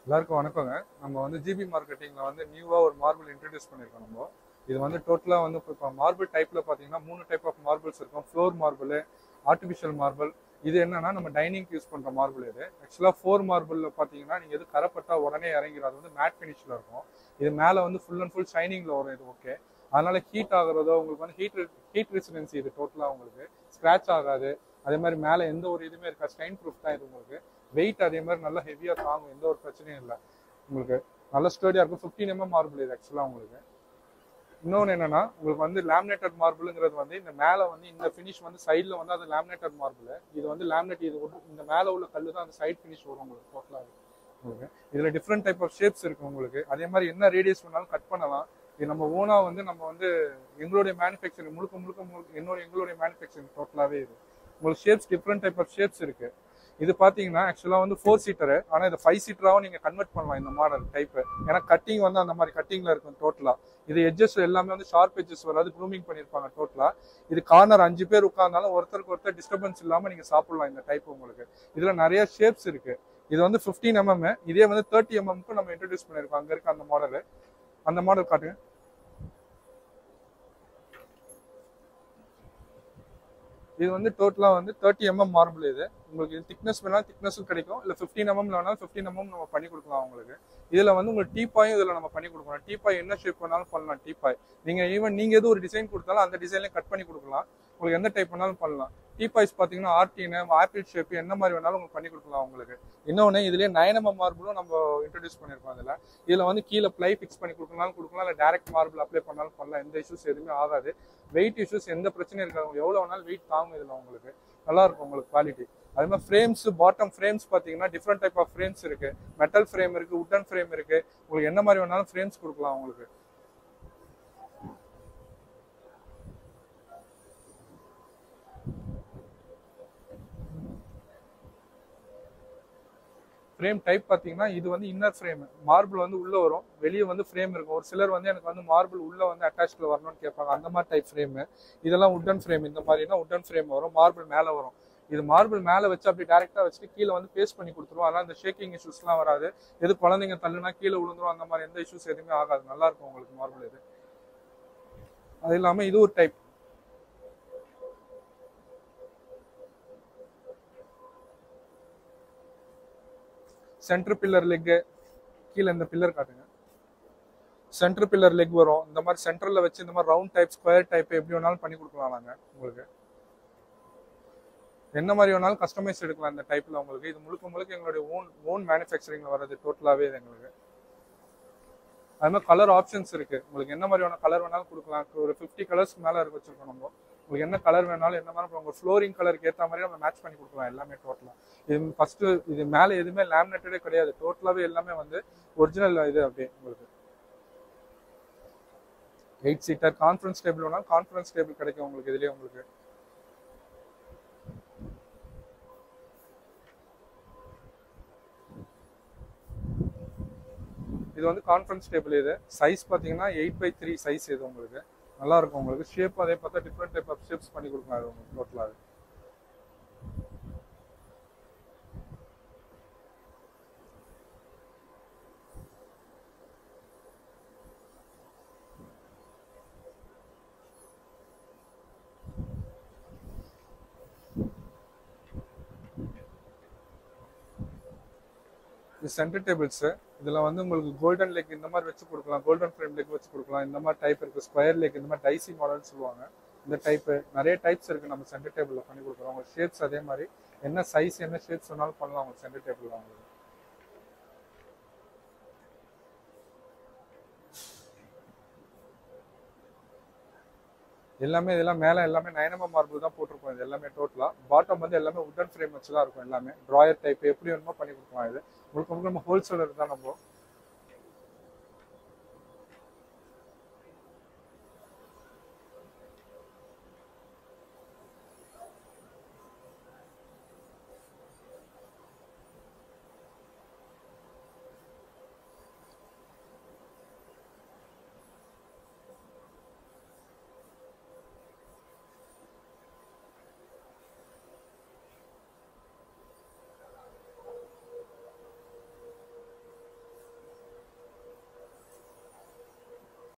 எல்லாருக்கும் வணக்கங்க. நம்ம வந்து ஜிபி மார்க்கெட்டிங்ல வந்து நியூவா ஒரு மார்பிள் இன்ட்ரடியூஸ் பண்ணியிருக்கோம் நம்ம. இது வந்து டோட்டலா வந்து இப்போ மார்பிள் டைப்ல பார்த்தீங்கன்னா 3 டைப் ஆஃப் மார்பிள்ஸ் இருக்கும். Floor marble, artificial marble. இது என்னன்னா நம்ம டைனிங் யூஸ் பண்ற மார்பிள் இது. ஆக்சுவலா 4 மார்பிள்ல பார்த்தீங்கன்னா நீங்க எது கரைப்பட்டா உடனே இறங்கிடும். அது வந்து மேட் ஃபினிஷ்ல இருக்கும். இது மேல வந்து ஃபுல் அண்ட் ஃபுல் ஷைனிங்ல வரும். இது ஓகே. அதனால ஹீட் ஆகுறதோ உங்களுக்கு வந்து ஹீட் ரெசிடென்சி இது டோட்டலா உங்களுக்கு ஸ்கிராச் ஆகாது. அதே மாதிரி மேல எந்த ஒரு இதுவுமே இருக்கா, ஸ்டைன் ப்ரூஃப் தான் இது உங்களுக்கு. வெயிட் அதே மாதிரி நல்லா ஹெவியா தாங்கும், எந்த ஒரு பிரச்சனையும் இல்லை உங்களுக்கு. நல்ல ஸ்டடியா இருக்கும். 15 mm மார்பிள் இது ஆக்சுவலா உங்களுக்கு. இன்னொன்று என்னன்னா உங்களுக்கு வந்து லேமினேட்டட் மார்பிள்ங்கிறது வந்து இந்த மேலே வந்து இந்த ஃபினிஷ் வந்து சைடில் வந்து அது லேமினேட்டட் மார்பிள். இது வந்து லேமினேட் இது இந்த மேலே உள்ள கல் தான் அந்த சைட் ஃபினிஷ் வரும் உங்களுக்கு டோட்டலாக உங்களுக்கு. இதில் டிஃப்ரெண்ட் டைப் ஆஃப் ஷேப்ஸ் இருக்கு உங்களுக்கு. அதே மாதிரி என்ன ரேடியஸ் வேணாலும் கட் பண்ணலாம். இது நம்ம ஓனா வந்து நம்ம வந்து எங்களுடைய மேனுஃபேக்சரிங் முழுக்க எங்களுடைய மேனுஃபேக்சரிங் டோட்டலாகவே இது உங்களுக்கு shapes different type of shapes இருக்கு. இது பாத்தீங்கன்னா ஆக்சுவலா வந்து 4 சீட்டரு, ஆனா இது 5 சீட்டராவும் நீங்க கன்வெர்ட் பண்ணலாம் இந்த மாடல் டைப். ஏன்னா கட்டிங் வந்து அந்த மாதிரி கட்டிங்ல இருக்கும் டோட்டலா. இது எட்ஜஸ் எல்லாமே வந்து ஷார்ப் எட்ஜஸ் வராது, க்ரூமிங் பண்ணிருப்பாங்க டோட்டலா. இது கார்னர் 5 பேர் உட்கார்ந்தாலும் ஒருத்தருக்கு ஒருத்தர் டிஸ்டர்பன்ஸ் இல்லாம நீங்க சாப்பிடலாம் இந்த டைப் உங்களுக்கு. இதுல நிறைய ஷேப்ஸ் இருக்கு. இது வந்து 15 mm, இதே வந்து 30 mm நம்ம இன்ட்ரடியூஸ் பண்ணிருக்கோம். அங்க இருக்க அந்த மாடல் காட்டுங்க. இது வந்து டோட்டலா வந்து 30 mm மார்பிள். இது உங்களுக்கு திக்னஸ் வேணாலும் திக்னஸும் கிடைக்கும், இல்லை 15 mm வேணாலும் 15 mm நம்ம பண்ணி கொடுக்கலாம் உங்களுக்கு. இதுல வந்து உங்களுக்கு டீப்பாயும் இதுல நம்ம பண்ணி கொடுக்கலாம். டீப்பாய் என்ன ஷேப் வேணாலும் பண்ணலாம். டீப்பாய் நீங்க நீங்க எது ஒரு டிசைன் கொடுத்தாலும் அந்த டிசைன்லயும் கட் பண்ணி கொடுக்கலாம். உங்களுக்கு எந்த டைப் வேணாலும் பண்ணலாம். டீபாய்ஸ் பாத்தீங்கன்னா ஆர்டின்னு ஆப்பிள் ஷேப் என்ன மாதிரி வேணாலும் உங்களுக்கு பண்ணி கொடுக்கலாம் உங்களுக்கு. இன்னொன்னு இதுலயே 9 mm மார்பிளும் நம்ம இன்ட்ரடியூஸ் பண்ணிருக்கோம். இதுல வந்து கீழே பிளை ஃபிக்ஸ் பண்ணி கொடுக்கலாம், இல்லை டைரக்ட் மார்பிள் அப்ளை பண்ணாலும் பண்ணலாம். எந்த இஷ்யூஸ் எதுவுமே ஆகாது. வெயிட் இஷ்யூஸ் எந்த பிரச்சனையும் இருக்காது. எவ்வளவு வேணாலும் வெயிட் தாங்கும் இதுல உங்களுக்கு. நல்லா இருக்கும் உங்களுக்கு குவாலிட்டி. அதே மாதிரி ஃப்ரேம்ஸ், பாட்டம் ஃப்ரேம்ஸ் பாத்தீங்கன்னா டிஃப்ரெண்ட் டைப் ஆஃப் ஃப்ரேம்ஸ் இருக்கு. மெட்டல் ஃப்ரேம் இருக்கு, உட்டன் ஃப்ரேம் இருக்கு. உங்களுக்கு என்ன மாதிரி வேணாலும் ஃப்ரேம்ஸ் கொடுக்கலாம் உங்களுக்கு. ஃப்ரேம் டைப் பார்த்தீங்கன்னா இது வந்து இன்னர் ஃப்ரேம். மார்பிள் வந்து உள்ள வரும், வெளியே வந்து ஃப்ரேம் இருக்கும். ஒரு சிலர் வந்து எனக்கு வந்து மார்பிள் உள்ள வந்து அட்டாச்ல வரணும்னு கேட்பாங்க. அந்த மாதிரி டைப் ஃப்ரேம். இதெல்லாம் உட்டன் ஃப்ரேம். இந்த மாதிரினா உட்டன் ஃப்ரேம் வரும், மார்பிள் மேலே வரும். இது மார்பிள் மேலே வச்சு அப்படி டேரெக்டாக வச்சுட்டு கீழே வந்து பேஸ்ட் பண்ணி கொடுத்துருவோம். அதெல்லாம் இந்த ஷேக்கிங் இஷ்யூஸ்லாம் வராது. எது குழந்தைங்க தள்ளுனா கீழே விழுந்துரும், அந்த மாதிரி எந்த இஷ்யூஸ் எதுவுமே ஆகாது. நல்லா இருக்கும் உங்களுக்கு மார்பிள் இது. அது இல்லாமல் இது ஒரு டைப். சென்டர் பில்லர் லெக், கீழே இந்த பில்லர் காட்டுங்க. சென்டர் பில்லர் லெக் வரும். இந்த மாதிரி சென்டர்ல வச்சு இந்த மாதிரி ரவுண்ட் டைப், ஸ்கொயர் டைப் எப்படி வேணாலும் பண்ணி கொடுக்கலாம். நாங்க உங்களுக்கு என்ன மாதிரி வேணாலும் கஸ்டமைஸ் எடுக்கலாம் இந்த டைப்ல உங்களுக்கு. இது முழுக்க எங்களுடைய ஓன் மேனுஃபேக்சரிங்ல வர்றது டோட்டலாவே இது எங்களுக்கு. அது மாதிரி கலர் ஆப்ஷன்ஸ் இருக்கு. உங்களுக்கு என்ன மாதிரி வேணாலும் கலர் வேணாலும் கொடுக்கலாம். ஒரு 50 கலர்ஸ்க்கு மேல இருக்கு வச்சிருக்கோம் நம்ம. உங்களுக்கு என்ன கலர் வேணாலும் என்ன மாதிரி உங்க ஃப்ளோரிங் கலருக்கு ஏற்ற மாதிரி நம்ம மேட்ச் பண்ணி கொடுக்கலாம் எல்லாமே டோட்டலா. இது ஃபர்ஸ்ட் இது மேலே எதுவுமே லேமினேட்டடே கிடையாது. டோட்டலாவே எல்லாமே வந்து ஒரிஜினல் இது அப்படியே உங்களுக்கு. 8 சீட்டர் கான்ஃபரன்ஸ் டேபிள் வேணாலும் கான்ஃபரன்ஸ் டேபிள் கிடைக்கும் உங்களுக்கு இதுலயே உங்களுக்கு. இது வந்து கான்ஃபரன்ஸ் டேபிள். இது சைஸ் பார்த்தீங்கன்னா 8x3 சைஸ். இது உங்களுக்கு நல்லா இருக்கும் உங்களுக்கு. ஷேப் அதே பார்த்தா டிஃப்ரெண்ட் டைப் ஆஃப் ஷேப்ஸ் பண்ணி கொடுக்கலாம் இது உங்களுக்கு டோட்டலாக. இது சென்டர் டேபிள்ஸ். இதுல வந்து உங்களுக்கு கோல்டன் லெக் இந்த மாதிரி வச்சு கொடுக்கலாம், கோல்டன் ஃப்ரேம் லெக் வச்சு கொடுக்கலாம். இந்த மாதிரி டைப் இருக்கு. ஸ்கொயர் லெக், இந்த மாதிரி டைசி மாடல்னு சொல்லுவாங்க. இந்த டைப் நிறைய டைப்ஸ் இருக்கு. நம்ம சென்டர் டேபிள்ல பண்ணி கொடுக்குறோம். உங்க ஷேப்ஸ் அதே மாதிரி என்ன சைஸ் என்ன ஷேப்ஸ் வேணாலும் பண்ணலாம் உங்க சென்டர் டேபிள்ல உங்களுக்கு. எல்லாமே இதெல்லாம் மேலே எல்லாமே 9 mm மார்பிள் தான் போட்டிருக்கோம். இது எல்லாமே டோட்டலா. பாட்டம் வந்து எல்லாமே உட்டன் ஃப்ரேம் வச்சு தான் இருக்கும். எல்லாமே ட்ராயர் டைப் எப்படி வேணுமோ பண்ணி கொடுக்கலாம். இது முழுக்க நம்ம ஹோல்சேலர் தான் நம்ம.